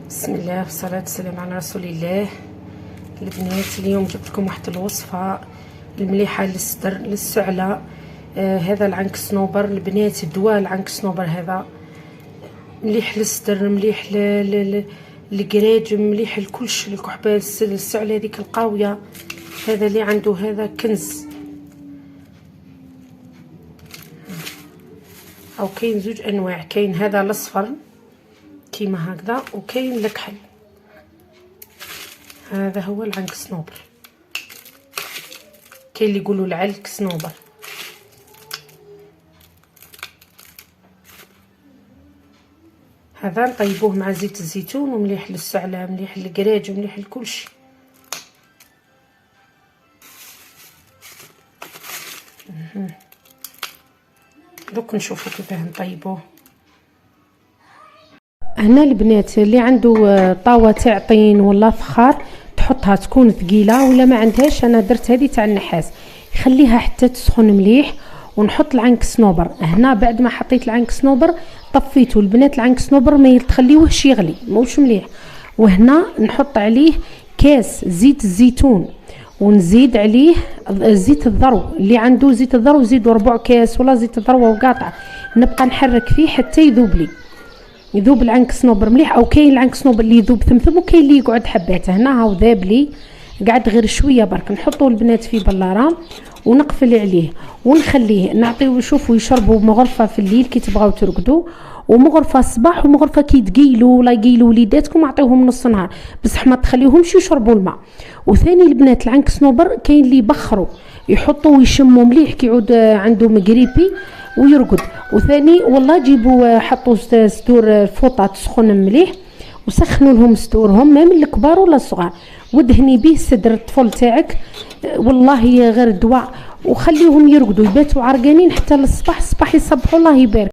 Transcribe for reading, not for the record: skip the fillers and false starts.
بسم الله والصلاة والسلام على رسول الله. البنات اليوم جبت لكم واحد الوصفة المليحة للصدر للسعلة. هذا العنك صنوبر البنات، دواء العنك صنوبر هذا مليح للصدر، مليح للقراج، مليح لكلش، الكحبة السعلة هذيك القاوية. هذا اللي عنده هذا كنز. او كاين زوج انواع، كاين هذا الاصفر كيما هكذا، وكاين الكحل. هذا هو العنك صنوبر، كاين اللي يقولوا العلك صنوبر. هذا نطيبوه مع زيت الزيتون، ومليح للسعلة، مليح للقراج، مليح لكلشي. دوك نشوفوا كيفاه نطيبوه. هنا البنات اللي عنده طاوه تاع طين ولا فخار تحطها تكون ثقيله، ولا ما عندهاش انا درت هذه تاع النحاس، يخليها حتى تسخن مليح. ونحط العنك صنوبر هنا. بعد ما حطيت العنك صنوبر طفيته البنات. العنك صنوبر ما تخليوهش يغلي، موش مليح. وهنا نحط عليه كاس زيت الزيتون، ونزيد عليه زيت الذرو. اللي عنده زيت الذرو زيدوا ربع كاس، ولا زيت الذرو وقاطع. نبقى نحرك فيه حتى يذوب لي، يذوب العنك صنوبر مليح. او كاين العنك صنوبر اللي يذوب ثمثم، وكاين اللي يقعد حبات. هنا هاو ذاب لي، قعد غير شويه برك. نحطوه البنات في بلاره ونقفل عليه ونخليه نعطيو. شوفوا يشربوا مغرفه في الليل كي تبغاو ترقدوا، ومغرفه الصباح، ومغرفه كي تقيلوا ولا يقيلوا وليداتكم اعطيوهم نص نهار، بصح ما تخليوهمش يشربوا الماء. وثاني البنات العنك صنوبر كاين اللي يبخروا يحطوا ويشموا مليح كي يعود عنده مقريبي ويرقد. وثاني والله جيبوا حطوا ستور فوطه تسخن مليح، وسخنوا لهم ستورهم، ما من الكبار ولا الصغار، ودهني به صدر الطفل تاعك. والله غير دواء. وخليهم يرقدوا يباتوا عرقانين حتى للصباح. الصباح يصبحوا الله يبارك.